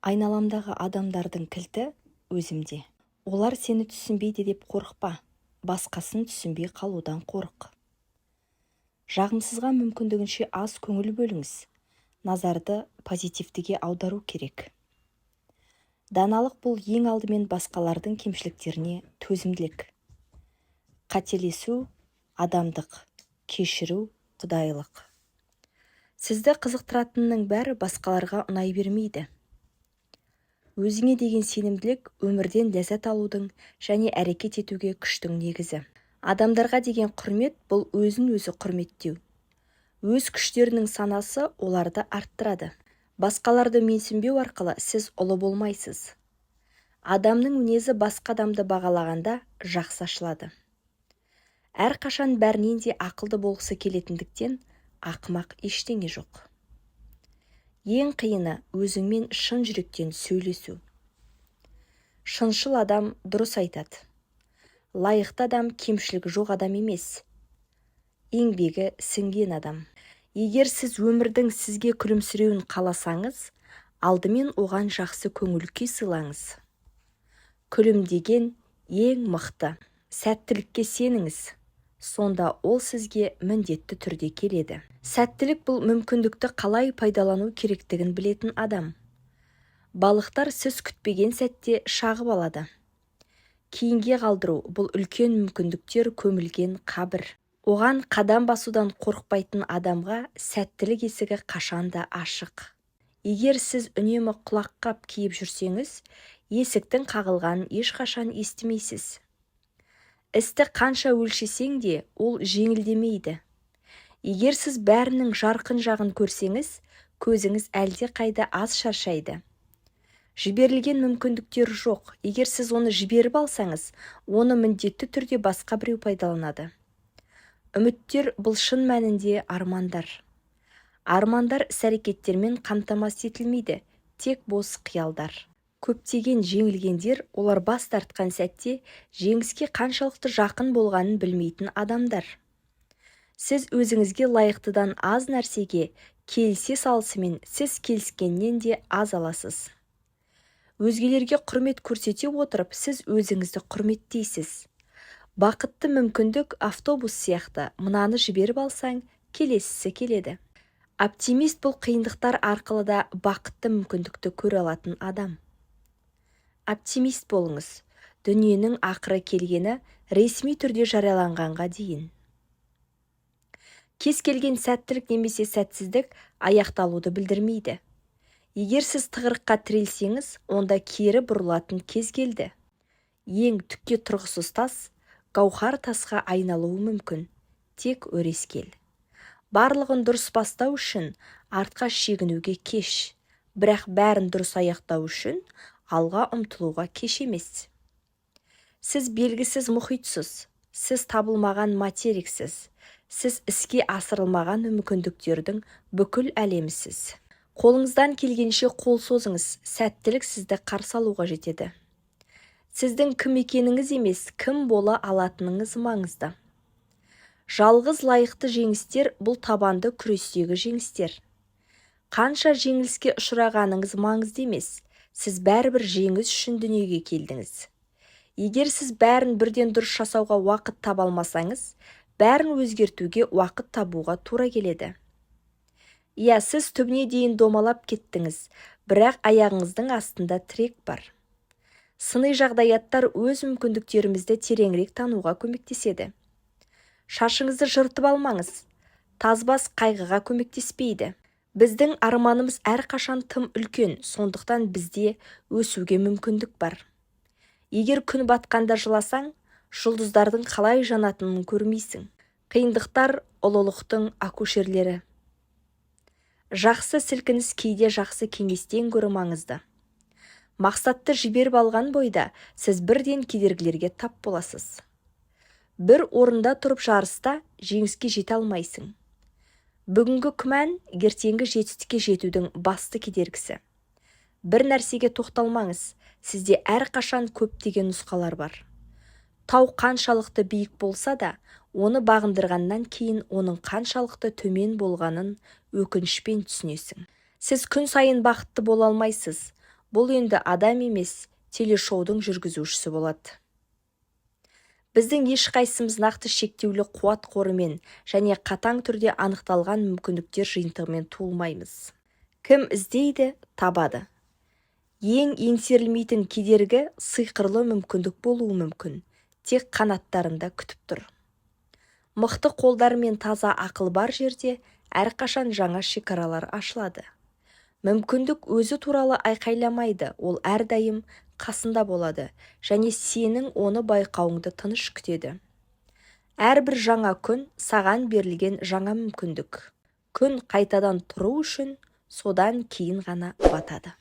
Айналамдағы адамдардың кілті өзімде. Олар сені түсінбейді деп қорықпа, басқасын түсінбей қалудан қорық. Жағымсызға мүмкіндігінше аз көңіл бөліңіз. Назарды позитивтіге аудару керек. Даналық бұл ең алдымен басқалардың кемшіліктеріне төзімділік. Қателесу, адамдық, кешіру, құдайлық. Сізді қызықтыратынның бәрі басқаларға ұнай бермейді. Өзіңе деген сенімділік өмірден ләззат алудың және әрекет етуге күштің негізі. Адамдарға деген құрмет бұл өзін-өзі құрметтеу. Өз күштерінің санасы оларды арттырады. Басқаларды менсінбеу арқылы сіз ұлы болмайсыз. Адамның мінезі басқа адамды бағалағанда жақсы ашылады. Әрқашан бәрінен де ақылды болғысы келетіндіктен ақымақ ештеңе жоқ. Ең қиыны өзіңмен шын жүректен сөйлесу. Шыншыл адам дұрыс айтады. Лайықты адам кемшілігі жоқ адам емес. Еңбегі сіңген адам. Егер сіз өмірдің сізге күлімсіреуін қаласаңыз, алдымен оған жақсы көңіл-күй сыйлаңыз. Күлімдеген ең мықты. Сәттілікке сеніңіз. Сонда ол сізге міндетті түрде келеді. Сәттілік бұл мүмкіндікті қалай пайдалану керектігін білетін адам. Балықтар сіз күтпеген сәтте шағып алады. Кейінге қалдыру бұл үлкен мүмкіндіктер көмілген қабір. Оған қадам басудан қорықпайтын адамға сәттілік есігі қашанда ашық. Егер сіз үнемі құлаққап киіп жүрсеңіз, есіктің қағылғанын ешқашан естімейсіз. Істі қанша өлшесең де, ол жеңілдемейді. Егер сіз бәрінің жарқын жағын көрсеңіз, көзіңіз әлде қайда аз шаршайды. Жіберілген мүмкіндіктер жоқ. Егер сіз оны жіберіп алсаңыз, оны міндетті түрде басқа біреу пайдаланады. Үміттер бұл шын мәнінде армандар. Армандар іс-әрекеттермен қамтамасыз етілмейді, тек бос қиялдар. Көптеген жеңілгендер, олар бас тартқан сәтте жеңіске қаншалықты жақын болғанын білмейтін адамдар. Сіз өзіңізге лайықтыдан аз нәрсеге келісе салысымен, сіз келіскеннен де аз аласыз. Өзгелерге құрмет көрсете отырып, сіз өзіңізді құрметтейсіз. Бақытты мүмкіндік автобус сияқты, мынаны жіберіп алсаң, келесісі келеді. Оптимист бұл қиындықтар арқылы да бақытты мүмкіндікті көре алатын адам. Оптимист болыңыз. Дүниенің ақыры келгені ресми түрде жарияланғанға дейін. Кез келген сәттілік немесе сәтсіздік аяқталуды білдірмейді. Егер сіз тығырыққа тірелсеңіз, онда кері бұрылатын кез келді. Ең түкке тұрғысыз тас, гауһар тасқа айналуы мүмкін, тек өрескел. Барлығын дұрыс бастау үшін артқа шегінуге кеш, бірақ бәрін дұрыс аяқтау үшін алға ұмтылуға кеш емес. Сіз белгісіз мұхитсыз, сіз табылмаған материксіз, сіз іске асырылмаған мүмкіндіктердің бүкіл әлемісіз. Қолыңыздан келгенше қол созыңыз, сәттілік сізді қарсы алуға жетеді. Сіздің кім екеніңіз емес, кім бола алатыныңыз маңызды. Жалғыз лайықты жеңістер бұл табанды күрестегі жеңістер. Қанша жеңіліске ұшырағаныңыз маңызды емес. Сіз бәрібір жеңіс үшін дүниеге келдіңіз. Егер сіз бәрін бірден дұрыс жасауға уақыт таба алмасаңыз, бәрін өзгертуге уақыт табуға тура келеді. Иә, сіз түбіне дейін домалап кеттіңіз, бірақ аяғыңыздың астында тірек бар. Сыни жағдаяттар өз мүмкіндіктерімізді тереңірек тануға көмектеседі. Шашыңызды жыртып алмаңыз. Тазбас қайғыға көмектеспейді. Біздің арманымыз әрқашан тым үлкен, сондықтан бізде өсуге мүмкіндік бар. Егер күн батқанда жыласаң, жұлдыздардың қалай жанатынын көрмейсің. Қиындықтар ұлылықтың акушерлері. Жақсы сілкініс кейде жақсы кеңестен гөрі маңызды. Мақсатты жіберіп алған бойда сіз бірден кедергілерге тап боласыз. Бір орында тұрып жарыста жеңіске жете алмайсың. Бүгінгі күмән ертеңгі жетістікке жетудің басты кедергісі. Бір нәрсеге тоқталмаңыз, сізде әрқашан көптеген нұсқалар бар. Тау қаншалықты биік болса да, оны бағындырғаннан кейін оның қаншалықты төмен болғанын өкінішпен түсінесің. Сіз күн сайын бақытты бола алмайсыз. Бұл енді адам емес, телешоудың жүргізушісі болады. Біздің ешқайсымыз нақты шектеулі қуат қорымен және қатаң түрде анықталған мүмкіндіктер жиынтығымен туылмаймыз. Кім іздейді, табады. Ең еңсерілмейтін кедергі сиқырлы мүмкіндік болуы мүмкін. Тек қанаттарында күтіп тұр. Мықты қолдар мен таза ақыл бар жерде әрқашан жаңа шекаралар ашылады. Мүмкіндік өзі туралы айқайламайды, ол әрдайым қасында болады және сенің оны байқауыңды тыныш күтеді. Әрбір жаңа күн саған берілген жаңа мүмкіндік. Күн қайтадан тұру үшін содан кейін ғана батады.